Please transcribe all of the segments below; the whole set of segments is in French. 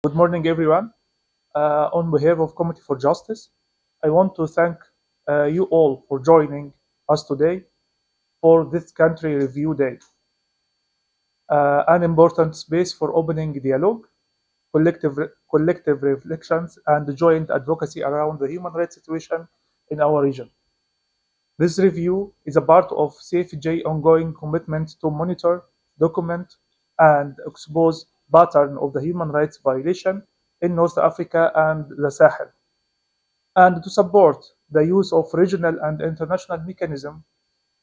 Good morning, everyone. On behalf of Committee for Justice, I want to thank you all for joining us today for this Country Review Day, an important space for opening dialogue, collective reflections, and joint advocacy around the human rights situation in our region. This review is a part of CFJ ongoing commitment to monitor, document, and expose pattern of the human rights violation in North Africa and the Sahel, and to support the use of regional and international mechanisms,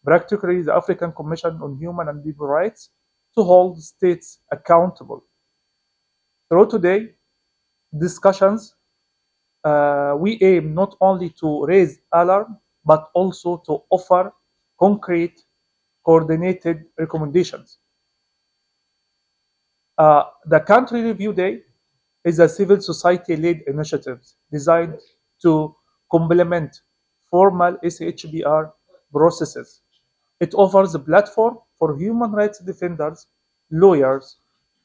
particularly the African Commission on Human and People Rights, to hold states accountable. Through today discussions, we aim not only to raise alarm, but also to offer concrete, coordinated recommendations. The Country Review Day is a civil society-led initiative designed to complement formal SHBR processes. It offers a platform for human rights defenders, lawyers,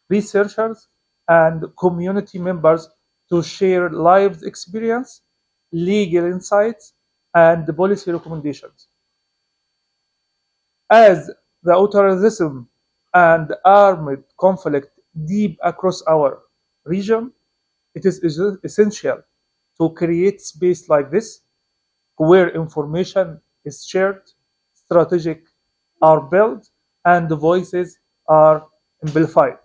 researchers, and community members to share lived experience, legal insights, and policy recommendations. As the authoritarianism and armed conflict deep across our region, it is essential to create space like this where information is shared, strategic are built, and the voices are amplified.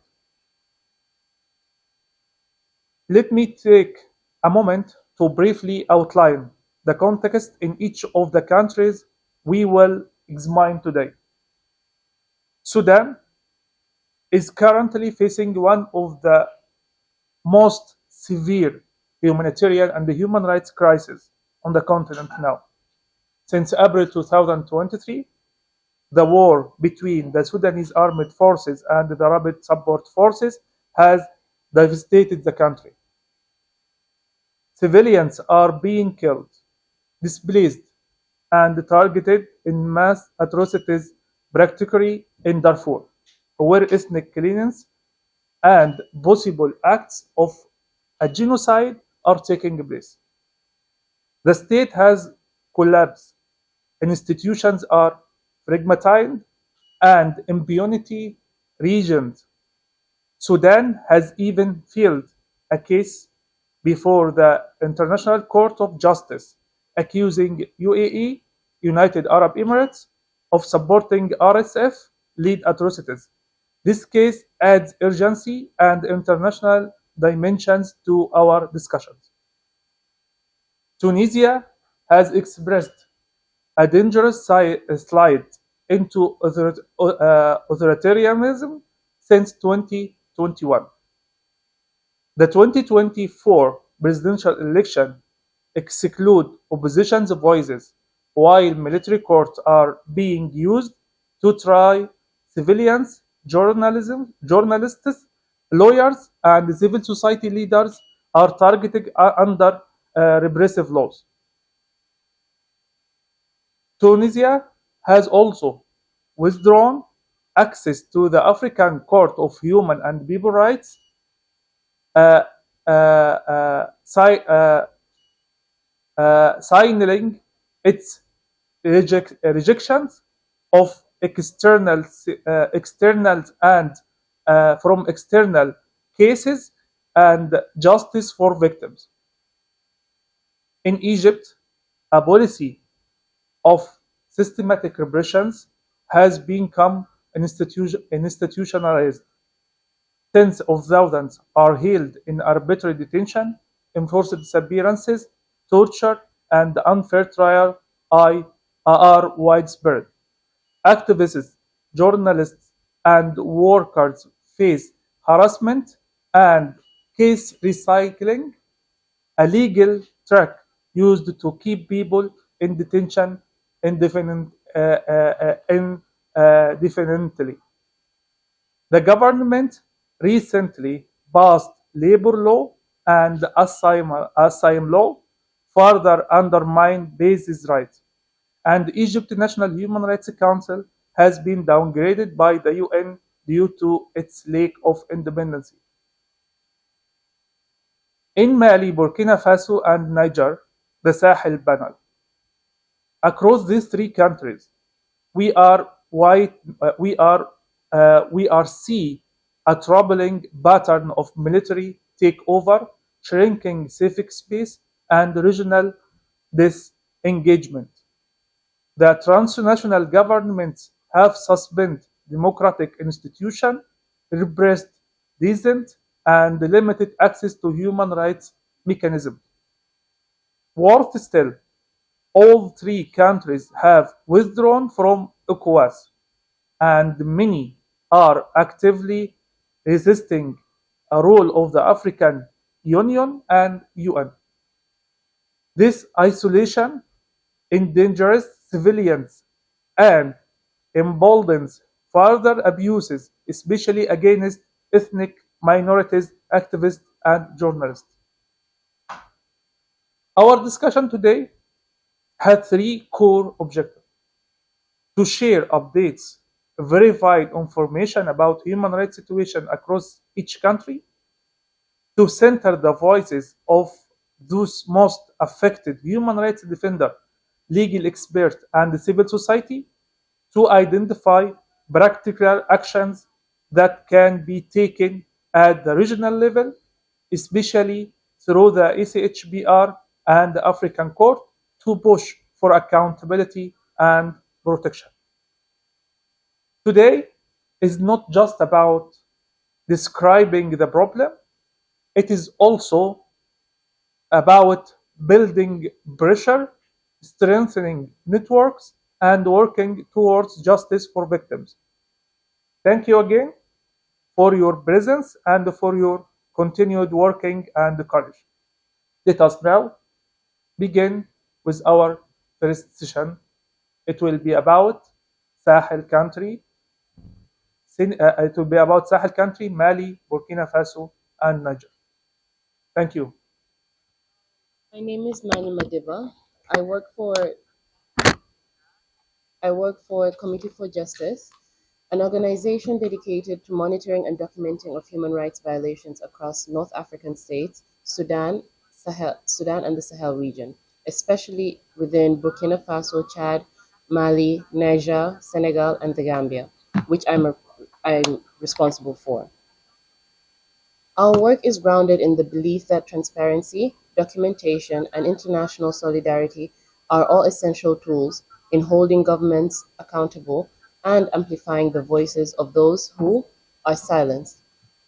Let me take a moment to briefly outline the context in each of the countries we will examine today. Sudan is currently facing one of the most severe humanitarian and human rights crises on the continent now. Since April 2023, the war between the Sudanese armed forces and the Rapid Support Forces has devastated the country. Civilians are being killed, displaced, and targeted in mass atrocities, particularly in Darfur, where ethnic cleansing and possible acts of a genocide are taking place. The state has collapsed, institutions are fragmented, and impunity regions. Sudan has even filed a case before the International Court of Justice accusing UAE, United Arab Emirates, of supporting RSF-led atrocities. This case adds urgency and international dimensions to our discussions. Tunisia has expressed a dangerous slide into authoritarianism since 2021. The 2024 presidential election exclude opposition's voices, while military courts are being used to try civilians, journalists, lawyers, and civil society leaders are targeted under repressive laws. Tunisia has also withdrawn access to the African Court of Human and People Rights, uh, uh, signaling its rejections of external and from external cases and justice for victims. In Egypt, a policy of systematic repressions has become institutionalized. Tens of thousands are held in arbitrary detention, enforced disappearances, torture, and unfair trial are widespread. Activists, journalists, and workers face harassment and case recycling, a legal track used to keep people in detention indefinitely. The government recently passed labor law and asylum law, further undermine these rights, and Egypt's National Human Rights Council has been downgraded by the UN due to its lack of independence. In Mali, Burkina Faso, and Niger, the Sahel Panel. Across these three countries, we are white, we are see a troubling pattern of military takeover, shrinking civic space, and regional disengagement. The transnational governments have suspended democratic institutions, repressed dissent, and limited access to human rights mechanisms. Worse still, all three countries have withdrawn from ECOWAS, and many are actively resisting a role of the African Union and UN. This isolation endangers civilians and emboldens further abuses, especially against ethnic minorities, activists, and journalists. Our discussion today had three core objectives: to share updates, verified information about human rights situation across each country, to center the voices of those most affected human rights defenders, legal experts, and civil society, to identify practical actions that can be taken at the regional level, especially through the ACHBR and the African Court, to push for accountability and protection. Today is not just about describing the problem, it is also about building pressure, strengthening networks, and working towards justice for victims. Thank you again for your presence and for your continued working and courage. Let us now begin with our first session. It will be about Sahel country. It will be about Sahel country, Mali, Burkina Faso, and Niger. Thank you. My name is Mani Madiba. I work for Committee for Justice, an organization dedicated to monitoring and documenting of human rights violations across North African states, Sudan and the Sahel region, especially within Burkina Faso, Chad, Mali, Niger, Senegal, and the Gambia, which I'm responsible for. Our work is grounded in the belief that transparency, documentation, and international solidarity are all essential tools in holding governments accountable and amplifying the voices of those who are silenced.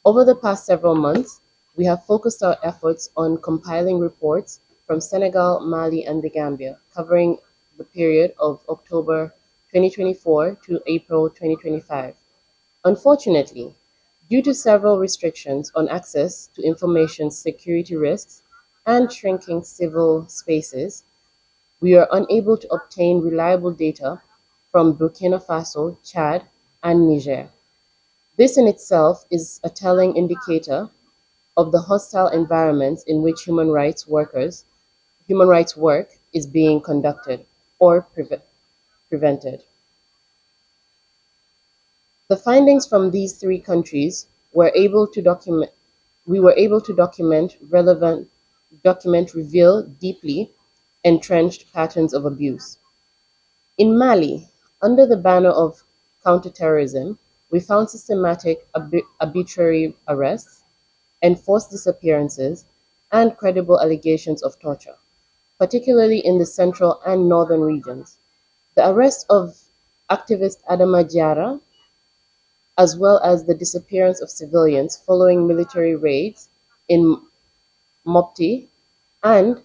Over the past several months, we have focused our efforts on compiling reports from Senegal, Mali, and the Gambia, covering the period of October 2024 to April 2025. Unfortunately, due to several restrictions on access to information security risks and shrinking civil spaces, we are unable to obtain reliable data from Burkina Faso, Chad, and Niger. This in itself is a telling indicator of the hostile environments in which human rights work is being conducted or prevented. The findings from these three countries were able to document we were able to document reveal deeply entrenched patterns of abuse. In Mali, under the banner of counterterrorism, we found systematic arbitrary arrests, enforced disappearances, and credible allegations of torture, particularly in the central and northern regions. The arrest of activist Adama Diarra, as well as the disappearance of civilians following military raids in Mopti and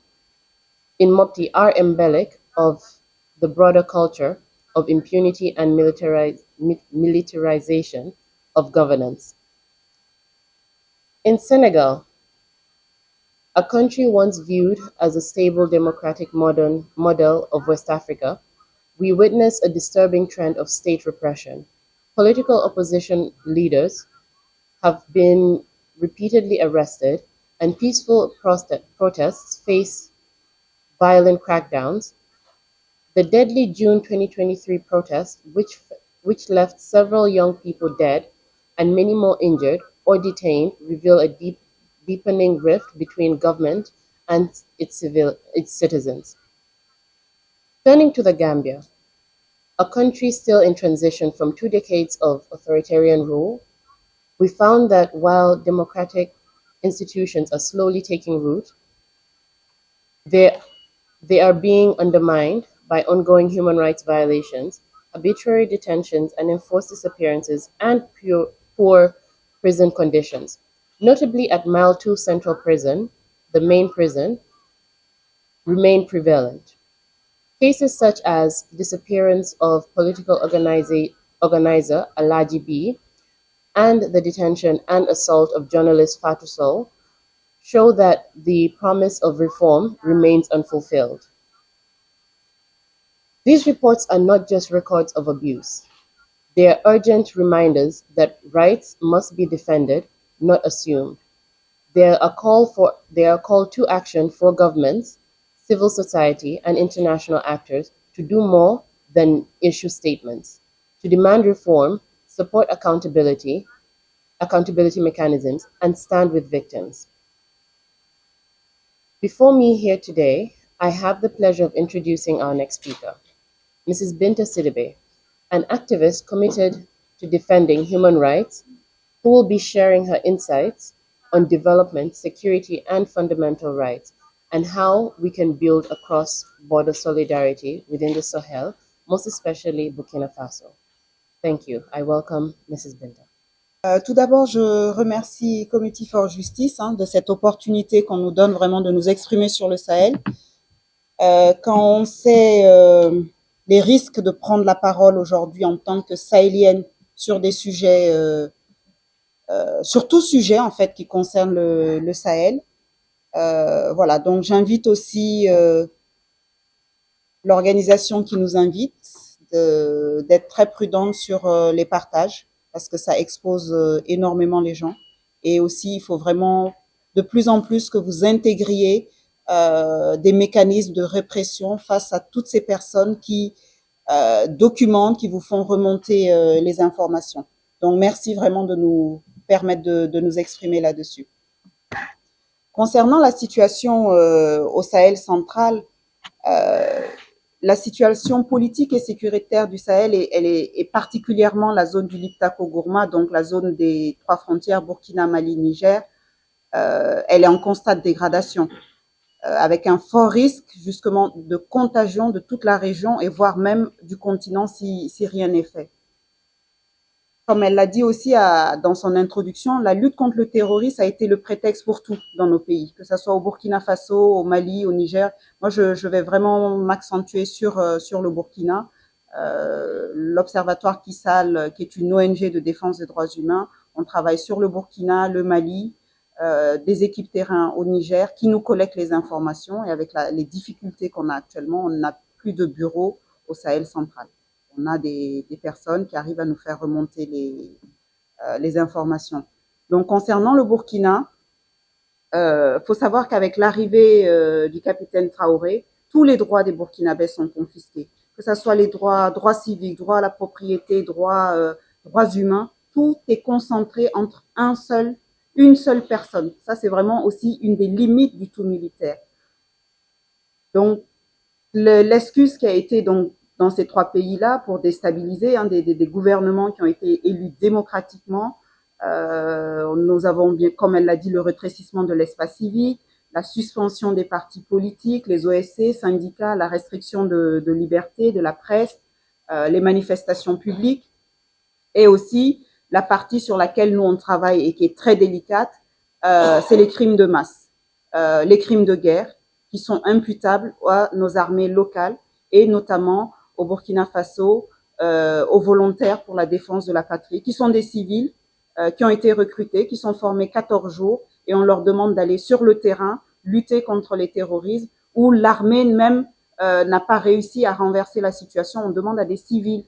are emblematic of the broader culture of impunity and militarization of governance. In Senegal, a country once viewed as a stable democratic model of West Africa, we witness a disturbing trend of state repression. Political opposition leaders have been repeatedly arrested, and peaceful protests face violent crackdowns. The deadly June 2023 protest, which left several young people dead and many more injured or detained, reveal a deep deepening rift between government and its citizens. Turning to the Gambia, a country still in transition from 2 decades of authoritarian rule, we found that while democratic institutions are slowly taking root, they, they are being undermined by ongoing human rights violations, arbitrary detentions, and enforced disappearances, and poor prison conditions. Notably at Mile 2 Central Prison, the main prison, remain prevalent. Cases such as disappearance of political organizer Alaji B and the detention and assault of journalist Fatou Sow show that the promise of reform remains unfulfilled. These reports are not just records of abuse. They are urgent reminders that rights must be defended, not assumed. They are a call to action for governments, civil society, and international actors to do more than issue statements, to demand reform, support accountability mechanisms, and stand with victims. Before me here today, I have the pleasure of introducing our next speaker, Mrs. Binta Sidibe, an activist committed to defending human rights, who will be sharing her insights on development, security, and fundamental rights, and how we can build a cross-border solidarity within the Sahel, most especially Burkina Faso. Thank you. I welcome Mrs. Binta. Tout d'abord, je remercie Committee for Justice de cette opportunité qu'on nous donne vraiment de nous exprimer sur le Sahel. Quand on sait les risques de prendre la parole aujourd'hui en tant que sahélienne sur des sujets, sur tout sujet en fait qui concerne le Sahel, voilà. Donc j'invite aussi l'organisation qui nous invite d'être très prudente sur les partages, parce que ça expose énormément les gens. Et aussi, il faut vraiment de plus en plus que vous intégriez des mécanismes de répression face à toutes ces personnes qui documentent, qui vous font remonter les informations. Donc, merci vraiment de nous permettre de nous exprimer là-dessus. Concernant la situation au Sahel central, la situation politique et sécuritaire du Sahel est particulièrement la zone du Liptako-Gourma, donc la zone des 3 frontières Burkina, Mali, Niger. Elle est en constante dégradation, avec un fort risque justement de contagion de toute la région et voire même du continent si rien n'est fait. Comme elle l'a dit aussi dans son introduction, la lutte contre le terrorisme a été le prétexte pour tout dans nos pays, que ce soit au Burkina Faso, au Mali, au Niger. Moi, je vais vraiment m'accentuer sur le Burkina. L'Observatoire Kissal, qui est une ONG de défense des droits humains, on travaille sur le Burkina, le Mali, des équipes terrain au Niger qui nous collectent les informations, et avec les difficultés qu'on a actuellement, on n'a plus de bureau au Sahel central. On a des personnes qui arrivent à nous faire remonter les informations. Donc, concernant le Burkina, faut savoir qu'avec l'arrivée du capitaine Traoré, tous les droits des Burkinabés sont confisqués. Que ce soit les droits civiques, droits à la propriété, droits humains, tout est concentré entre une seule personne. Ça, c'est vraiment aussi une des limites du tout militaire. Donc, l'excuse qui a été donc dans ces 3 pays-là pour déstabiliser des gouvernements qui ont été élus démocratiquement. Nous avons bien, comme elle l'a dit, le rétrécissement de l'espace civique, la suspension des partis politiques, les OSC, syndicats, la restriction de liberté de la presse, les manifestations publiques, et aussi la partie sur laquelle nous on travaille et qui est très délicate, c'est les crimes de masse, les crimes de guerre qui sont imputables à nos armées locales et notamment au Burkina Faso, aux volontaires pour la défense de la patrie, qui sont des civils qui ont été recrutés, qui sont formés 14 jours, et on leur demande d'aller sur le terrain, lutter contre les terrorismes, où l'armée même n'a pas réussi à renverser la situation. On demande à des civils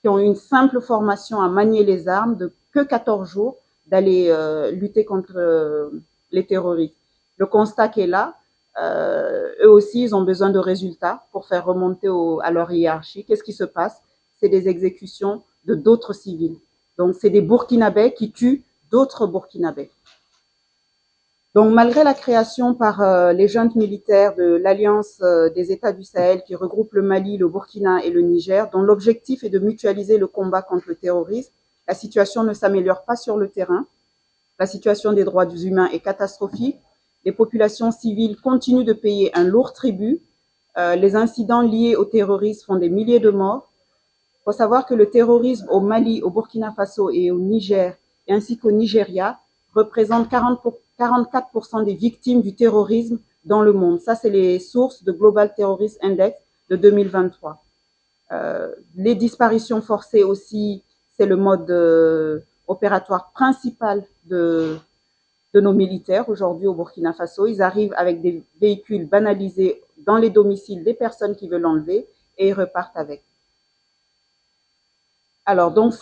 qui ont une simple formation à manier les armes de que 14 jours d'aller lutter contre les terroristes. Le constat qui est là, eux aussi, ils ont besoin de résultats pour faire remonter à leur hiérarchie. Qu'est-ce qui se passe? C'est des exécutions de d'autres civils. Donc, c'est des Burkinabés qui tuent d'autres Burkinabés. Donc, malgré la création par les juntes militaires de l'Alliance des États du Sahel qui regroupe le Mali, le Burkina et le Niger, dont l'objectif est de mutualiser le combat contre le terrorisme, la situation ne s'améliore pas sur le terrain. La situation des droits humains est catastrophique. Les populations civiles continuent de payer un lourd tribut. Les incidents liés au terrorisme font des milliers de morts. Il faut savoir que le terrorisme au Mali, au Burkina Faso et au Niger, ainsi qu'au Nigeria, représente 44% des victimes du terrorisme dans le monde. Ça, c'est les sources de Global Terrorist Index de 2023. Les disparitions forcées aussi, c'est le mode opératoire principal de nos militaires aujourd'hui au Burkina Faso. Ils arrivent avec des véhicules banalisés dans les domiciles des personnes qui veulent enlever et ils repartent avec. Alors, donc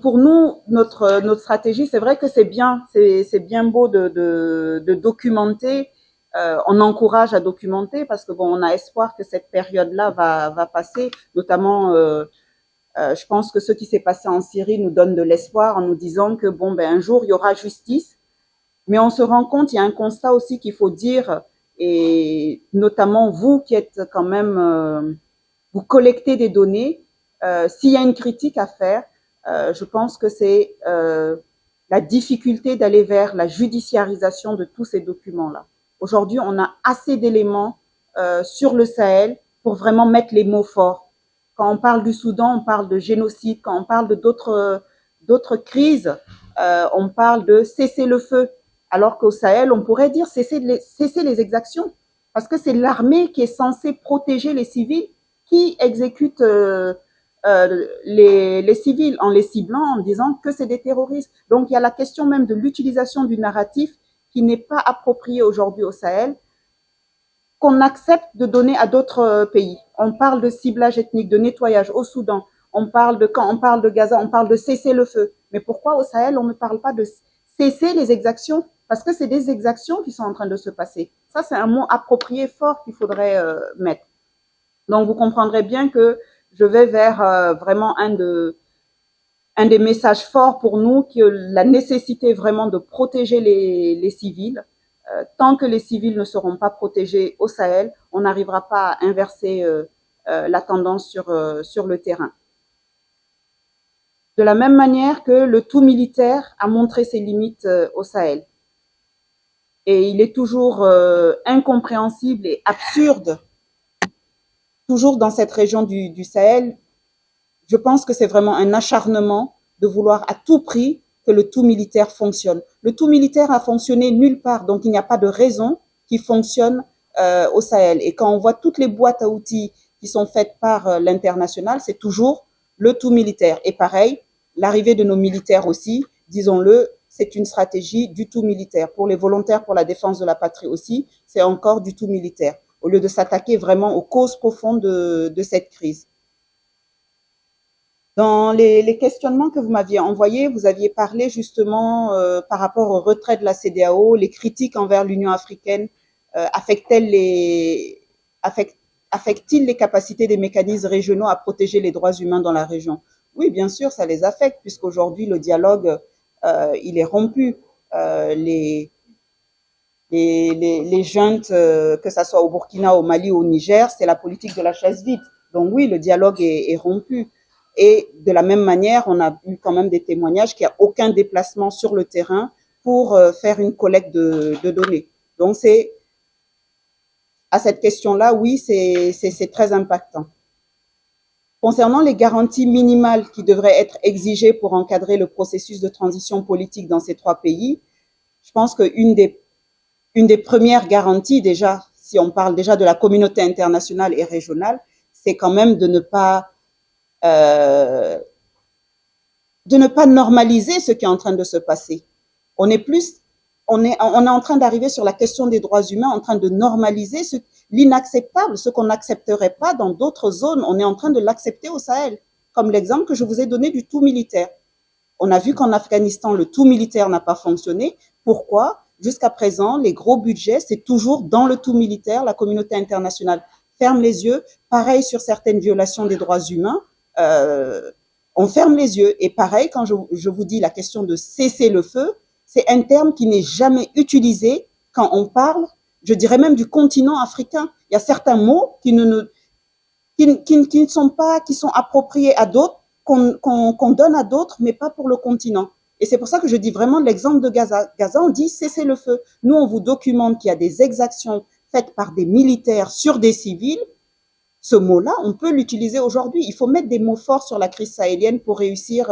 pour nous, notre stratégie, c'est vrai que c'est bien beau de documenter. On encourage à documenter parce que bon, on a espoir que cette période-là va passer. Notamment, je pense que ce qui s'est passé en Syrie nous donne de l'espoir en nous disant que bon, un jour il y aura justice. Mais on se rend compte, il y a un constat aussi qu'il faut dire, et notamment vous qui êtes quand même, vous collectez des données. S'il y a une critique à faire, je pense que c'est la difficulté d'aller vers la judiciarisation de tous ces documents-là. Aujourd'hui, on a assez d'éléments sur le Sahel pour vraiment mettre les mots forts. Quand on parle du Soudan, on parle de génocide. Quand on parle de d'autres crises, on parle de cesser le feu. Alors qu'au Sahel, on pourrait dire cesser les exactions. Parce que c'est l'armée qui est censée protéger les civils qui exécute les civils en les ciblant, en disant que c'est des terroristes. Donc il y a la question même de l'utilisation du narratif qui n'est pas approprié aujourd'hui au Sahel, qu'on accepte de donner à d'autres pays. On parle de ciblage ethnique, de nettoyage au Soudan. Quand on parle de Gaza, on parle de cesser le feu. Mais pourquoi au Sahel, on ne parle pas de cesser les exactions? Parce que c'est des exactions qui sont en train de se passer. Ça, c'est un mot approprié fort qu'il faudrait mettre. Donc, vous comprendrez bien que je vais vers vraiment un des messages forts pour nous, que la nécessité vraiment de protéger les civils. Tant que les civils ne seront pas protégés au Sahel, on n'arrivera pas à inverser la tendance sur le terrain. De la même manière que le tout militaire a montré ses limites au Sahel. Et il est toujours incompréhensible et absurde, toujours dans cette région du Sahel. Je pense que c'est vraiment un acharnement de vouloir à tout prix que le tout militaire fonctionne. Le tout militaire a fonctionné nulle part, donc il n'y a pas de raison qu'il fonctionne au Sahel. Et quand on voit toutes les boîtes à outils qui sont faites par l'international, c'est toujours le tout militaire. Et pareil, l'arrivée de nos militaires aussi, disons-le, c'est une stratégie du tout militaire. Pour les volontaires pour la défense de la patrie aussi, c'est encore du tout militaire, au lieu de s'attaquer vraiment aux causes profondes de cette crise. Dans les questionnements que vous m'aviez envoyés, vous aviez parlé justement par rapport au retrait de la CEDEAO, les critiques envers l'Union africaine, affectent-ils les capacités des mécanismes régionaux à protéger les droits humains dans la région? Oui, bien sûr, ça les affecte, puisqu'aujourd'hui, le dialogue, il est rompu. Les juntes, que ça soit au Burkina, au Mali, au Niger, c'est la politique de la chaise vide. Donc oui, le dialogue est rompu. Et de la même manière, on a eu quand même des témoignages qu'il n'y a aucun déplacement sur le terrain pour faire une collecte de données. Donc c'est à cette question-là, oui, c'est très impactant. Concernant les garanties minimales qui devraient être exigées pour encadrer le processus de transition politique dans ces trois pays, je pense qu'une des premières garanties déjà, si on parle déjà de la communauté internationale et régionale, c'est quand même de ne pas normaliser ce qui est en train de se passer. On est en train d'arriver sur la question des droits humains, en train de normaliser l'inacceptable, ce qu'on n'accepterait pas dans d'autres zones. On est en train de l'accepter au Sahel, comme l'exemple que je vous ai donné du tout militaire. On a vu qu'en Afghanistan, le tout militaire n'a pas fonctionné. Pourquoi? Jusqu'à présent, les gros budgets, c'est toujours dans le tout militaire. La communauté internationale ferme les yeux. Pareil sur certaines violations des droits humains. On ferme les yeux. Et pareil, quand je vous dis la question de cesser le feu, C'est un terme qui n'est jamais utilisé quand on parle, je dirais même du continent africain. Il y a certains mots qui ne sont pas, qui sont appropriés à d'autres, qu'on donne à d'autres, mais pas pour le continent. Et c'est pour ça que je dis vraiment l'exemple de Gaza. Gaza, on dit cessez le feu. Nous, on vous documente qu'il y a des exactions faites par des militaires sur des civils. Ce mot-là, on peut l'utiliser aujourd'hui. Il faut mettre des mots forts sur la crise sahélienne pour réussir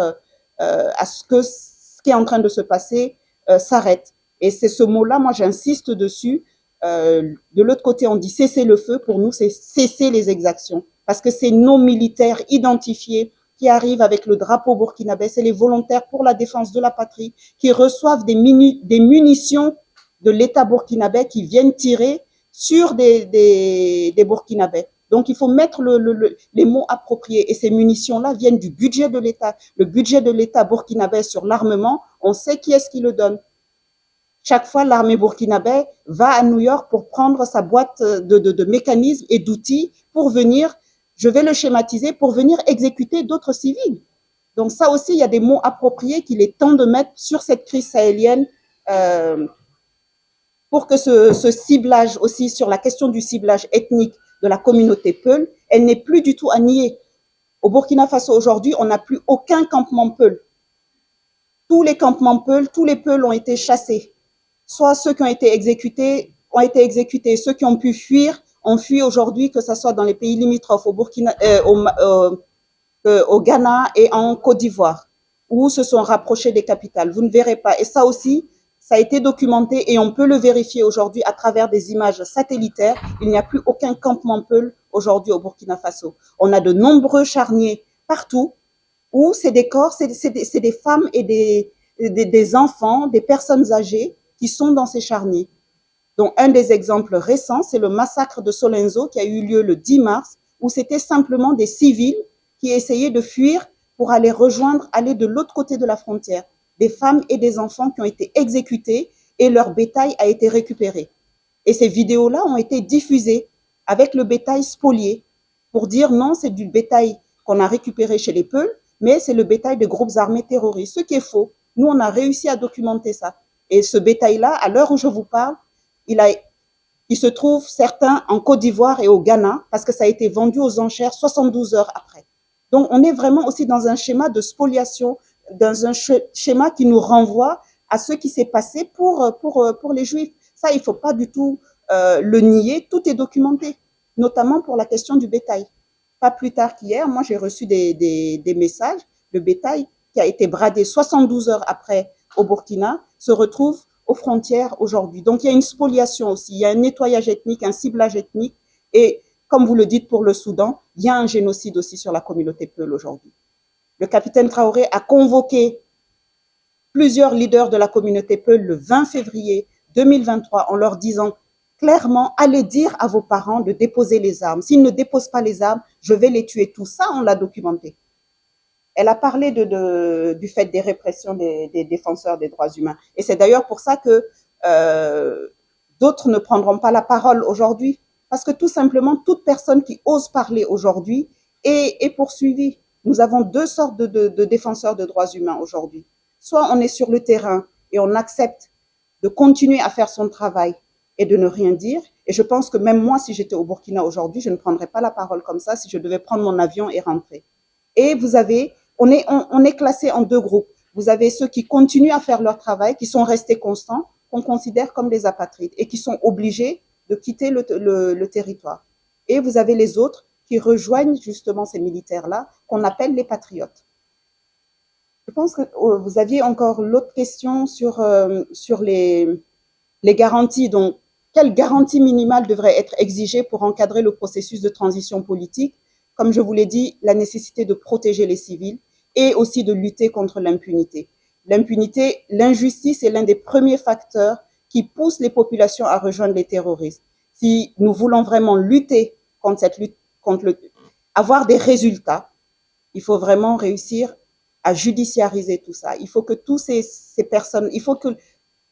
à ce que ce qui est en train de se passer s'arrête. Et c'est ce mot-là, moi j'insiste dessus. De l'autre côté, on dit cesser le feu. Pour nous, c'est cesser les exactions. Parce que c'est nos militaires identifiés qui arrivent avec le drapeau burkinabé. C'est les volontaires pour la défense de la patrie qui reçoivent des munitions de l'État burkinabé qui viennent tirer sur des Burkinabés. Donc, il faut mettre les mots appropriés. Et ces munitions-là viennent du budget de l'État. Le budget de l'État burkinabé sur l'armement, on sait qui est-ce qui le donne. Chaque fois, l'armée burkinabé va à New York pour prendre sa boîte de mécanismes et d'outils pour venir, je vais le schématiser, pour venir exécuter d'autres civils. Donc ça aussi, il y a des mots appropriés qu'il est temps de mettre sur cette crise sahélienne pour que ce ciblage aussi, sur la question du ciblage ethnique de la communauté Peul, elle n'est plus du tout à nier. Au Burkina Faso aujourd'hui, on n'a plus aucun campement Peul. Tous les campements Peul, tous les Peuls ont été chassés. Soit ceux qui ont été exécutés, ceux qui ont pu fuir ont fui aujourd'hui, que ce soit dans les pays limitrophes, au Burkina, au Ghana et en Côte d'Ivoire, où se sont rapprochés des capitales. Vous ne verrez pas. Et ça aussi, ça a été documenté et on peut le vérifier aujourd'hui à travers des images satellitaires. Il n'y a plus aucun campement Peul aujourd'hui au Burkina Faso. On a de nombreux charniers partout où c'est des corps, c'est des femmes et des enfants, des personnes âgées qui sont dans ces charniers. Donc, un des exemples récents, c'est le massacre de Solenzo qui a eu lieu le 10 mars, où c'était simplement des civils qui essayaient de fuir pour aller de l'autre côté de la frontière. Des femmes et des enfants qui ont été exécutés et leur bétail a été récupéré. Et ces vidéos-là ont été diffusées avec le bétail spolié pour dire non, c'est du bétail qu'on a récupéré chez les Peuls, mais c'est le bétail de groupes armés terroristes, ce qui est faux. Nous, on a réussi à documenter ça. Et ce bétail-là, à l'heure où je vous parle, il se trouve certains en Côte d'Ivoire et au Ghana parce que ça a été vendu aux enchères 72 heures après. Donc, on est vraiment aussi dans un schéma de spoliation, dans un schéma qui nous renvoie à ce qui s'est passé pour les Juifs. Ça, il faut pas du tout le nier. Tout est documenté, notamment pour la question du bétail. Pas plus tard qu'hier, moi, j'ai reçu des messages. Le bétail qui a été bradé 72 heures après au Burkina se retrouve aux frontières aujourd'hui. Donc, il y a une spoliation aussi, il y a un nettoyage ethnique, un ciblage ethnique et, comme vous le dites pour le Soudan, il y a un génocide aussi sur la communauté Peul aujourd'hui. Le capitaine Traoré a convoqué plusieurs leaders de la communauté Peul le 20 février 2023 en leur disant clairement, allez dire à vos parents de déposer les armes. S'ils ne déposent pas les armes, je vais les tuer. Tout ça, on l'a documenté. Elle a parlé du fait des répressions des défenseurs des droits humains. Et c'est d'ailleurs pour ça que d'autres ne prendront pas la parole aujourd'hui. Parce que tout simplement, toute personne qui ose parler aujourd'hui est poursuivie. Nous avons deux sortes de défenseurs de droits humains aujourd'hui. Soit on est sur le terrain et on accepte de continuer à faire son travail et de ne rien dire. Et je pense que même moi, si j'étais au Burkina aujourd'hui, je ne prendrais pas la parole comme ça si je devais prendre mon avion et rentrer. Et vous avez, on est classé en deux groupes. Vous avez ceux qui continuent à faire leur travail, qui sont restés constants, qu'on considère comme des apatrides et qui sont obligés de quitter le territoire. Et vous avez les autres qui rejoignent justement ces militaires-là, qu'on appelle les patriotes. Je pense que vous aviez encore l'autre question sur les garanties. Donc, quelles garanties minimales devraient être exigées pour encadrer le processus de transition politique? Comme je vous l'ai dit, la nécessité de protéger les civils et aussi de lutter contre l'impunité. L'impunité, l'injustice est l'un des premiers facteurs qui poussent les populations à rejoindre les terroristes. Si nous voulons vraiment lutter contre cette lutte, avoir des résultats, il faut vraiment réussir à judiciariser tout ça. Il faut que tous ces personnes, il faut que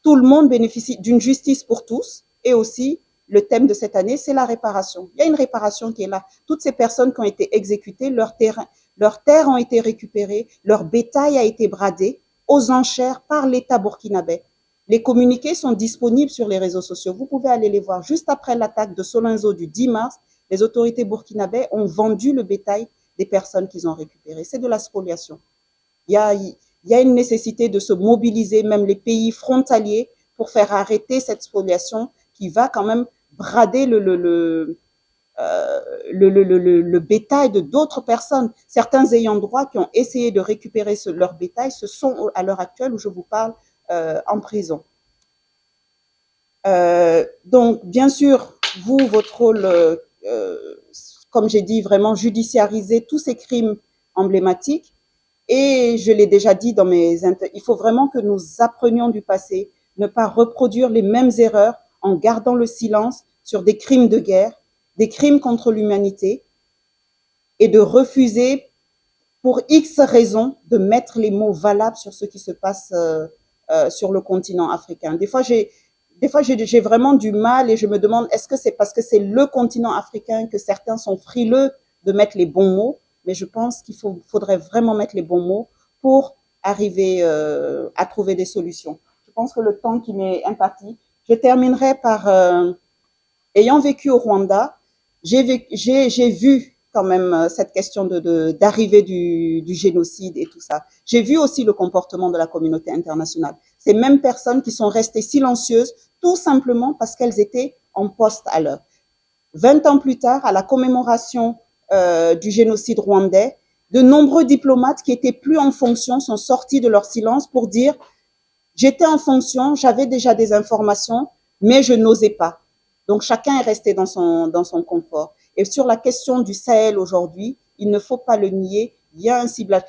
tout le monde bénéficie d'une justice pour tous et aussi le thème de cette année, c'est la réparation. Il y a une réparation qui est là. Toutes ces personnes qui ont été exécutées, leurs terres ont été récupérées, leur bétail a été bradé aux enchères par l'État burkinabé. Les communiqués sont disponibles sur les réseaux sociaux. Vous pouvez aller les voir. Juste après l'attaque de Solinzo du 10 mars, les autorités burkinabées ont vendu le bétail des personnes qu'ils ont récupérées. C'est de la spoliation. Il y a une nécessité de se mobiliser, même les pays frontaliers, pour faire arrêter cette spoliation qui va quand même brader le bétail de d'autres personnes. Certains ayants droit qui ont essayé de récupérer leur bétail, ce sont à l'heure actuelle où je vous parle en prison. Donc, bien sûr, vous, votre rôle, comme j'ai dit, vraiment judiciariser tous ces crimes emblématiques. Et je l'ai déjà dit dans il faut vraiment que nous apprenions du passé, ne pas reproduire les mêmes erreurs en gardant le silence sur des crimes de guerre, des crimes contre l'humanité, et de refuser, pour X raisons, de mettre les mots valables sur ce qui se passe sur le continent africain. Des fois, j'ai vraiment du mal et je me demande, est-ce que c'est parce que c'est le continent africain que certains sont frileux de mettre les bons mots? Mais je pense qu'il faudrait vraiment mettre les bons mots pour arriver à trouver des solutions. Je pense que le temps qui m'est imparti, je terminerai par, ayant vécu au Rwanda, j'ai vu quand même cette question d'arrivée du génocide et tout ça. J'ai vu aussi le comportement de la communauté internationale. Ces mêmes personnes qui sont restées silencieuses, tout simplement parce qu'elles étaient en poste à l'heure. 20 ans plus tard, à la commémoration du génocide rwandais, de nombreux diplomates qui étaient plus en fonction sont sortis de leur silence pour dire « j'étais en fonction, j'avais déjà des informations, mais je n'osais pas ». Donc chacun est resté dans son confort. Et sur la question du Sahel aujourd'hui, il ne faut pas le nier, il y a un ciblage.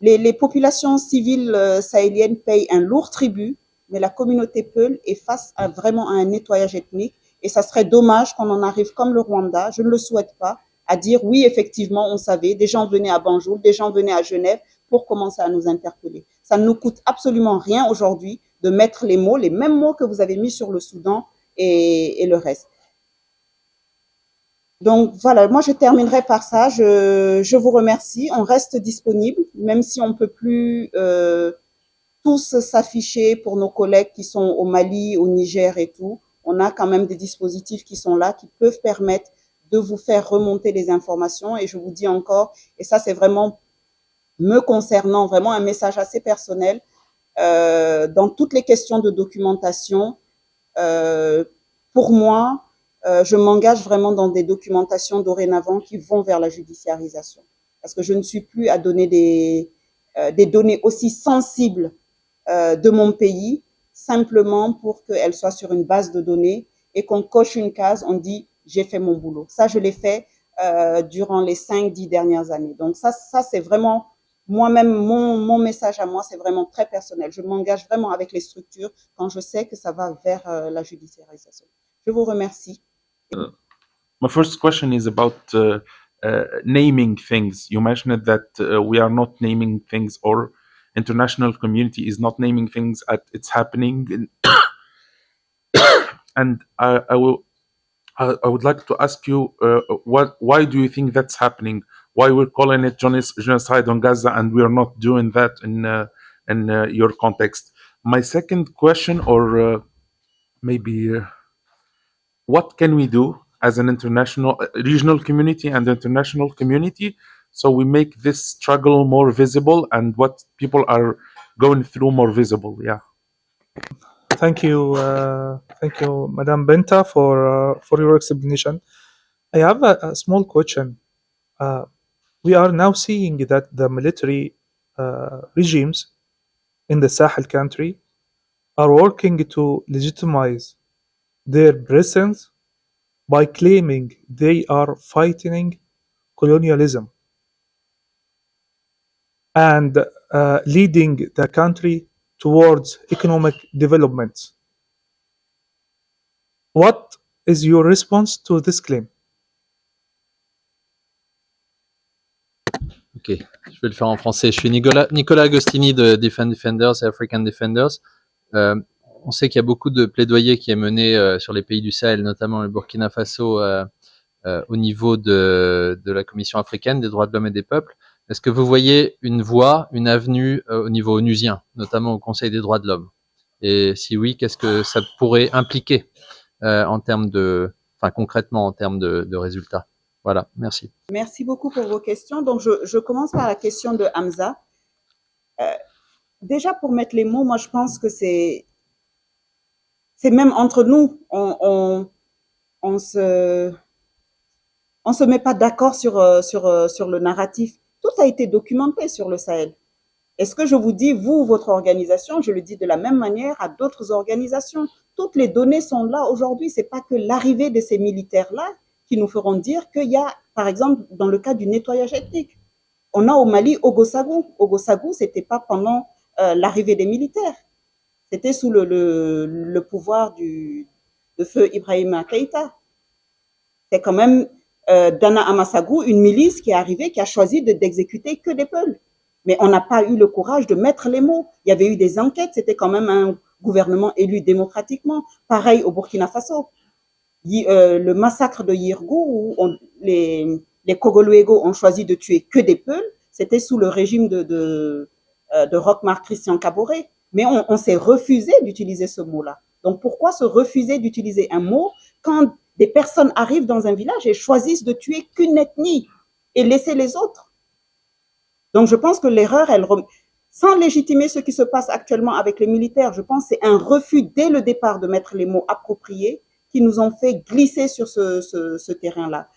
Les populations civiles sahéliennes payent un lourd tribut, mais la communauté Peul est face vraiment à un nettoyage ethnique. Et ça serait dommage qu'on en arrive comme le Rwanda, je ne le souhaite pas, à dire oui, effectivement, on savait, des gens venaient à Banjul, des gens venaient à Genève pour commencer à nous interpeller. Ça ne nous coûte absolument rien aujourd'hui de mettre les mots, les mêmes mots que vous avez mis sur le Soudan et le reste. Donc voilà, moi je terminerai par ça. Je vous remercie. On reste disponible, même si on peut plus tous s'afficher pour nos collègues qui sont au Mali, au Niger et tout. On a quand même des dispositifs qui sont là, qui peuvent permettre de vous faire remonter les informations. Et je vous dis encore, et ça c'est vraiment me concernant, vraiment un message assez personnel, dans toutes les questions de documentation, pour moi, je m'engage vraiment dans des documentations dorénavant qui vont vers la judiciarisation. Parce que je ne suis plus à donner des données aussi sensibles de mon pays, simplement pour qu'elles soient sur une base de données et qu'on coche une case, on dit j'ai fait mon boulot. Ça, je l'ai fait durant les 5-10 dernières années. Donc ça c'est vraiment moi-même, mon message à moi, c'est vraiment très personnel. Je m'engage vraiment avec les structures quand je sais que ça va vers la judiciarisation. Je vous remercie. My first question is about naming things. You mentioned that we are not naming things, or international community is not naming things at it's happening. And I would like to ask you, why do you think that's happening? Why we're calling it genocide on Gaza and we're not doing that in your context? My second question, or maybe what can we do as an international, regional community and international community so we make this struggle more visible and what people are going through more visible? Yeah. Thank you, Madame Benta, for your explanation. I have a small question. We are now seeing that the military regimes in the Sahel country are working to legitimize their presence by claiming they are fighting colonialism and leading the country towards economic development. What is your response to this claim? Ok, je vais le faire en français. Je suis Nicolas Agostini de Defenders et African Defenders. On sait qu'il y a beaucoup de plaidoyer qui est mené sur les pays du Sahel, notamment le Burkina Faso, au niveau de la Commission africaine des droits de l'homme et des peuples. Est-ce que vous voyez une voie, une avenue au niveau onusien, notamment au Conseil des droits de l'homme, Et si oui, qu'est-ce que ça pourrait impliquer en termes de, enfin concrètement en termes de résultats? Voilà, merci. Merci beaucoup pour vos questions. Donc, je commence par la question de Hamza. Déjà, pour mettre les mots, moi, je pense que c'est même entre nous, on se met pas d'accord sur le narratif. Tout a été documenté sur le Sahel. Est-ce que je vous dis, vous, votre organisation, je le dis de la même manière à d'autres organisations. Toutes les données sont là aujourd'hui. C'est pas que l'arrivée de ces militaires-là qui nous feront dire qu'il y a, par exemple, dans le cas du nettoyage ethnique, on a au Mali Ogosagou. Ogosagou, c'était pas pendant l'arrivée des militaires. C'était sous le pouvoir de feu Ibrahima Keïta. C'est quand même Dana Amasagou, une milice qui est arrivée, qui a choisi d'exécuter que des peuples. Mais on n'a pas eu le courage de mettre les mots. Il y avait eu des enquêtes, c'était quand même un gouvernement élu démocratiquement. Pareil au Burkina Faso. Le massacre de Yirgou, où les Kogoluego ont choisi de tuer que des peuples, c'était sous le régime de Roch-Marc Christian Kaboré. Mais on s'est refusé d'utiliser ce mot-là. Donc pourquoi se refuser d'utiliser un mot quand des personnes arrivent dans un village et choisissent de tuer qu'une ethnie et laisser les autres? Donc je pense que l'erreur, sans légitimer ce qui se passe actuellement avec les militaires, je pense que c'est un refus dès le départ de mettre les mots appropriés qui nous ont fait glisser sur ce terrain-là.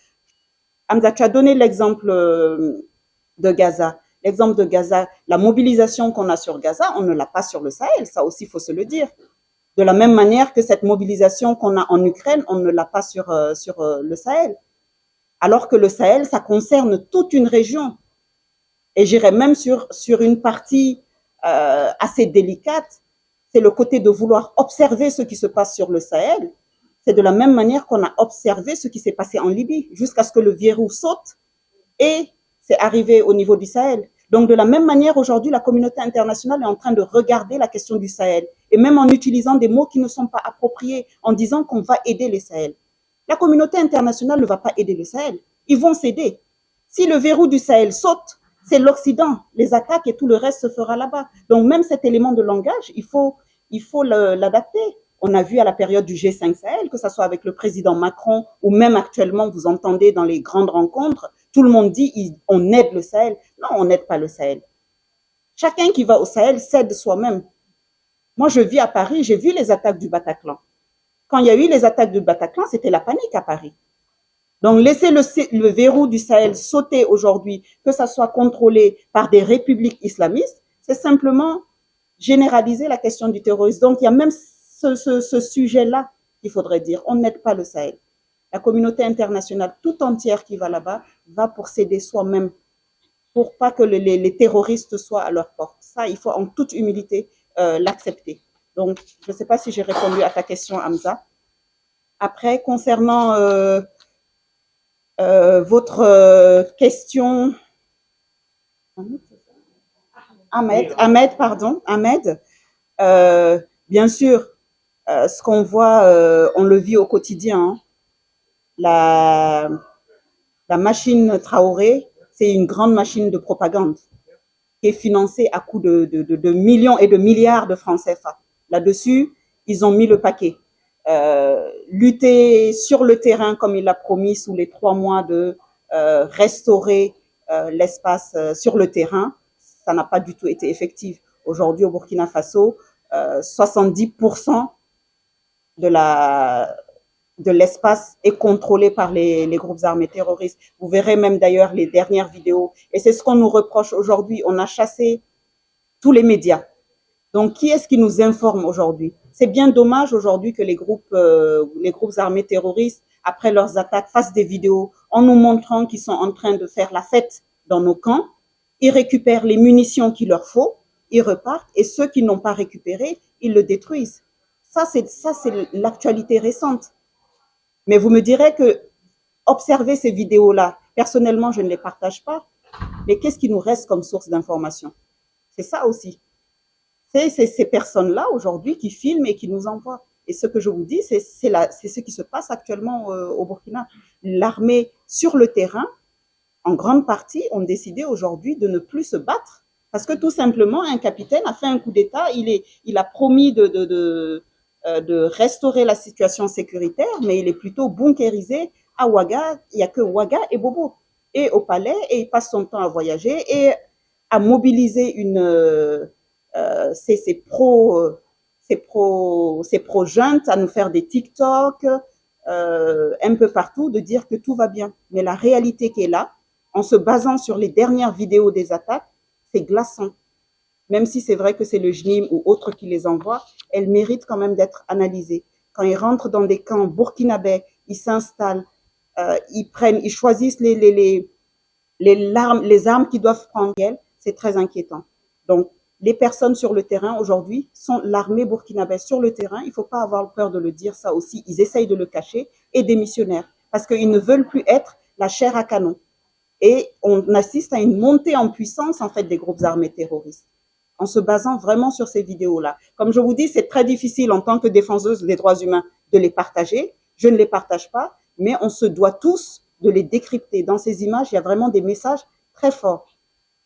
Hamza, tu as donné l'exemple de Gaza. L'exemple de Gaza, la mobilisation qu'on a sur Gaza, on ne l'a pas sur le Sahel, ça aussi, il faut se le dire. De la même manière que cette mobilisation qu'on a en Ukraine, on ne l'a pas sur le Sahel. Alors que le Sahel, ça concerne toute une région. Et j'irais même sur une partie assez délicate, c'est le côté de vouloir observer ce qui se passe sur le Sahel. C'est de la même manière qu'on a observé ce qui s'est passé en Libye, jusqu'à ce que le verrou saute et c'est arrivé au niveau du Sahel. Donc de la même manière, aujourd'hui, la communauté internationale est en train de regarder la question du Sahel, et même en utilisant des mots qui ne sont pas appropriés, en disant qu'on va aider les Sahel. La communauté internationale ne va pas aider le Sahel. Ils vont céder. Si le verrou du Sahel saute, c'est l'Occident. Les attaques et tout le reste se fera là-bas. Donc même cet élément de langage, il faut l'adapter. On a vu à la période du G5 Sahel, que ce soit avec le président Macron ou même actuellement, vous entendez dans les grandes rencontres, tout le monde dit on aide le Sahel. Non, on n'aide pas le Sahel. Chacun qui va au Sahel s'aide soi-même. Moi, je vis à Paris, j'ai vu les attaques du Bataclan. Quand il y a eu les attaques du Bataclan, c'était la panique à Paris. Donc, laisser le verrou du Sahel sauter aujourd'hui, que ça soit contrôlé par des républiques islamistes, c'est simplement généraliser la question du terrorisme. Donc, il y a même ce sujet-là qu'il faudrait dire. On n'aide pas le Sahel. La communauté internationale tout entière qui va là-bas va pour s'aider soi-même, pour pas que les terroristes soient à leur porte. Ça, il faut en toute humilité l'accepter. Donc, je ne sais pas si j'ai répondu à ta question, Hamza. Après, concernant votre question, Ahmed, bien sûr, ce qu'on voit, on le vit au quotidien. La machine Traoré, c'est une grande machine de propagande qui est financée à coût de millions et de milliards de francs CFA. Là-dessus, ils ont mis le paquet. Lutter sur le terrain, comme il l'a promis, sous les 3 mois de restaurer l'espace sur le terrain, ça n'a pas du tout été effectif. Aujourd'hui, au Burkina Faso, 70% de l'espace est contrôlé par les groupes armés terroristes. Vous verrez même d'ailleurs les dernières vidéos. Et c'est ce qu'on nous reproche aujourd'hui. On a chassé tous les médias. Donc, qui est-ce qui nous informe aujourd'hui? C'est bien dommage aujourd'hui que les groupes armés terroristes, après leurs attaques, fassent des vidéos en nous montrant qu'ils sont en train de faire la fête dans nos camps. Ils récupèrent les munitions qu'il leur faut, ils repartent, et ceux qui n'ont pas récupéré, ils le détruisent. Ça, c'est l'actualité récente. Mais vous me direz que observer ces vidéos-là, personnellement, je ne les partage pas. Mais qu'est-ce qui nous reste comme source d'information? C'est ça aussi. C'est ces personnes-là aujourd'hui qui filment et qui nous envoient. Et ce que je vous dis, c'est ce qui se passe actuellement au Burkina. L'armée sur le terrain, en grande partie, ont décidé aujourd'hui de ne plus se battre, Parce que tout simplement, un capitaine a fait un coup d'État, il a promis de restaurer la situation sécuritaire, mais il est plutôt bunkérisé à Ouaga. Il n'y a que Ouaga et Bobo. Et au palais, et il passe son temps à voyager et à mobiliser ces pro-juntes, à nous faire des TikTok, un peu partout, de dire que tout va bien. Mais la réalité qui est là, en se basant sur les dernières vidéos des attaques, c'est glaçant. Même si c'est vrai que c'est le JNIM ou autre qui les envoie, elles méritent quand même d'être analysées. Quand ils rentrent dans des camps burkinabés, ils s'installent, ils choisissent les armes qu'ils doivent prendre, c'est très inquiétant. Donc, les personnes sur le terrain aujourd'hui sont l'armée burkinabé sur le terrain. Il ne faut pas avoir peur de le dire, ça aussi. Ils essayent de le cacher, et des missionnaires, parce qu'ils ne veulent plus être la chair à canon. Et on assiste à une montée en puissance, en fait, des groupes armés terroristes, en se basant vraiment sur ces vidéos-là. Comme je vous dis, c'est très difficile en tant que défenseuse des droits humains de les partager. Je ne les partage pas, mais on se doit tous de les décrypter. Dans ces images, il y a vraiment des messages très forts.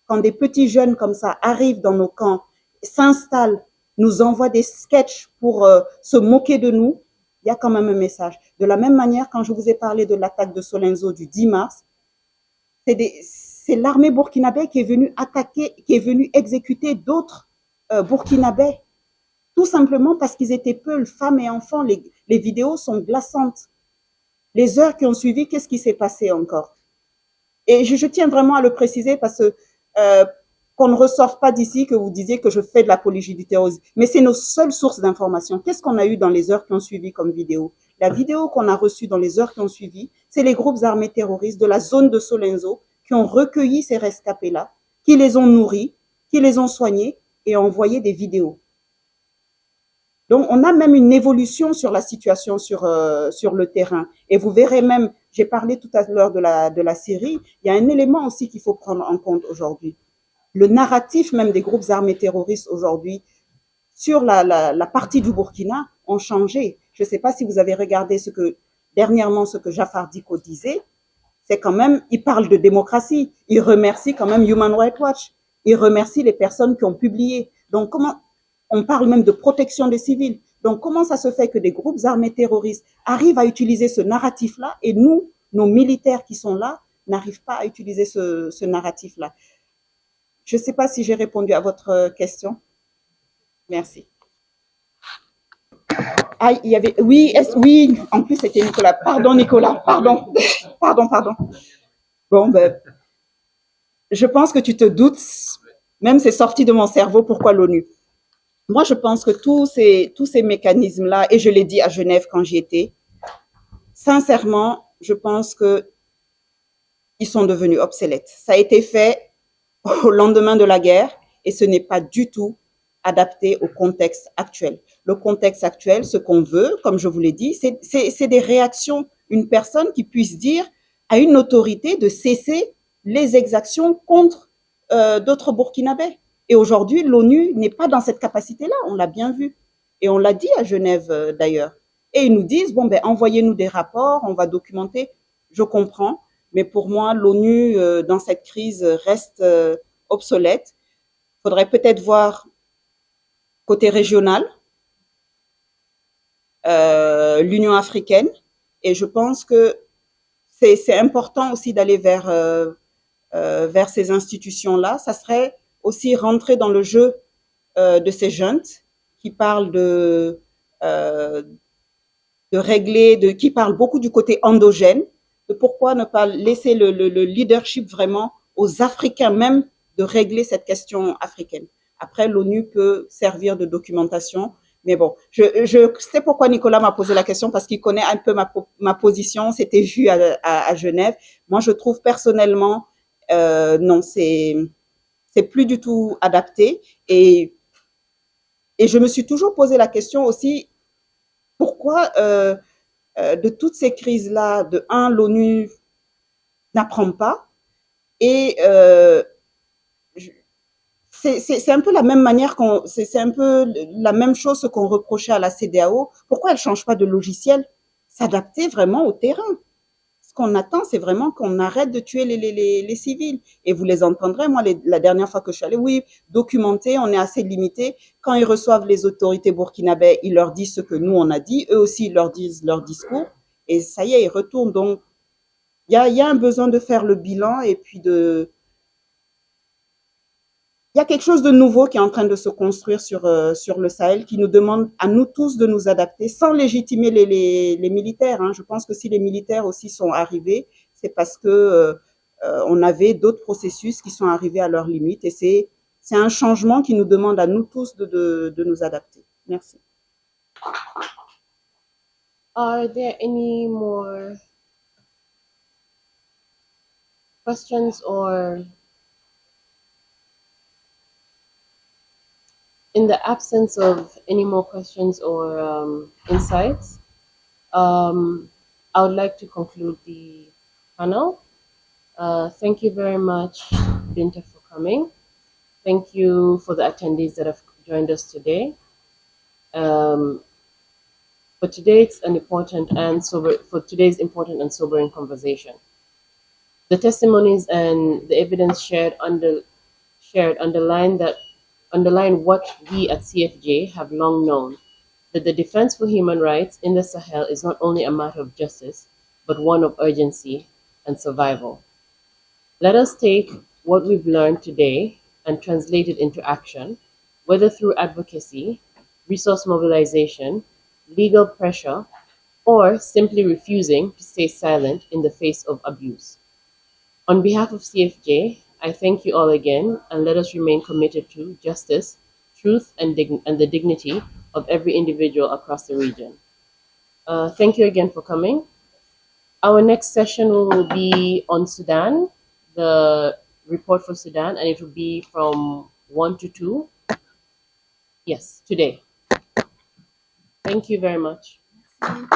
Quand des petits jeunes comme ça arrivent dans nos camps, s'installent, nous envoient des sketchs pour se moquer de nous, il y a quand même un message. De la même manière, quand je vous ai parlé de l'attaque de Solenzo du 10 mars, c'est l'armée burkinabé qui est venue attaquer, qui est venue exécuter d'autres burkinabés, tout simplement parce qu'ils étaient peu, femmes et enfants. Les vidéos sont glaçantes. Les heures qui ont suivi, qu'est-ce qui s'est passé encore? Et je tiens vraiment à le préciser parce que qu'on ne ressort pas d'ici que vous disiez que je fais de l'apologie du terrorisme. Mais c'est nos seules sources d'information. Qu'est-ce qu'on a eu dans les heures qui ont suivi comme vidéo? La vidéo qu'on a reçue dans les heures qui ont suivi, c'est les groupes armés terroristes de la zone de Solenzo qui ont recueilli ces rescapés-là, qui les ont nourris, qui les ont soignés et ont envoyé des vidéos. Donc, on a même une évolution sur la situation sur le terrain. Et vous verrez même, j'ai parlé tout à l'heure de la Syrie, il y a un élément aussi qu'il faut prendre en compte aujourd'hui. Le narratif même des groupes armés terroristes aujourd'hui sur la partie du Burkina ont changé. Je ne sais pas si vous avez regardé dernièrement ce que Jafar Diko disait. C'est quand même, il parle de démocratie. Il remercie quand même Human Rights Watch. Il remercie les personnes qui ont publié. Donc, on parle même de protection des civils. Donc, comment ça se fait que des groupes armés terroristes arrivent à utiliser ce narratif-là et nous, nos militaires qui sont là, n'arrivent pas à utiliser ce narratif-là? Je ne sais pas si j'ai répondu à votre question. Merci. Ah, il y avait, oui, oui, en plus c'était Nicolas. Pardon, Nicolas, pardon. Pardon. Bon, ben, je pense que tu te doutes, même c'est sorti de mon cerveau, pourquoi l'ONU. Moi, je pense que tous ces mécanismes-là, et je l'ai dit à Genève quand j'y étais, sincèrement, je pense que ils sont devenus obsolètes. Ça a été fait au lendemain de la guerre et ce n'est pas du tout adapté au contexte actuel. Le contexte actuel, ce qu'on veut, comme je vous l'ai dit, c'est des réactions. Une personne qui puisse dire à une autorité de cesser les exactions contre d'autres Burkinabés. Et aujourd'hui, l'ONU n'est pas dans cette capacité-là, on l'a bien vu. Et on l'a dit à Genève d'ailleurs. Et ils nous disent, bon, ben, envoyez-nous des rapports, on va documenter. Je comprends, mais pour moi, l'ONU, dans cette crise, reste obsolète. Il faudrait peut-être voir côté régional, l'Union africaine, et je pense que c'est important aussi d'aller vers ces institutions-là. Ça serait aussi rentrer dans le jeu de ces juntes qui parlent de régler, qui parlent beaucoup du côté endogène, de pourquoi ne pas laisser le leadership vraiment aux Africains même de régler cette question africaine. Après, l'ONU peut servir de documentation. Mais bon, je sais pourquoi Nicolas m'a posé la question, parce qu'il connaît un peu ma position. C'était vu à Genève. Moi, je trouve personnellement, non, c'est plus du tout adapté. Et je me suis toujours posé la question aussi, pourquoi de toutes ces crises-là, l'ONU n'apprend pas. Et c'est un peu la même manière c'est un peu la même chose qu'on reprochait à la CEDEAO. Pourquoi elle change pas de logiciel? S'adapter vraiment au terrain. qu'on attend, c'est vraiment qu'on arrête de tuer les civils. Et vous les entendrez, moi, la dernière fois que je suis allée, oui, documenté, on est assez limité. Quand ils reçoivent les autorités burkinabè, ils leur disent ce que nous, on a dit. Eux aussi, ils leur disent leur discours. Et ça y est, ils retournent. Donc, il y a un besoin de faire le bilan et puis il y a quelque chose de nouveau qui est en train de se construire sur le Sahel, qui nous demande à nous tous de nous adapter sans légitimer les militaires. Hein. Je pense que si les militaires aussi sont arrivés, c'est parce que on avait d'autres processus qui sont arrivés à leurs limites et c'est un changement qui nous demande à nous tous de nous adapter. Merci. Are there any more questions or in the absence of any more questions or insights, I would like to conclude the panel. Thank you very much, Binta, for coming. Thank you for the attendees that have joined us today. For today's important and sobering conversation. The testimonies and the evidence shared underline what we at CFJ have long known, that the defense for human rights in the Sahel is not only a matter of justice, but one of urgency and survival. Let us take what we've learned today and translate it into action, whether through advocacy, resource mobilization, legal pressure, or simply refusing to stay silent in the face of abuse. On behalf of CFJ, I thank you all again, and let us remain committed to justice, truth, and the dignity of every individual across the region. Thank you again for coming. Our next session will be on Sudan, the report for Sudan, and it will be from 1 to 2. Yes, today. Thank you very much. Merci.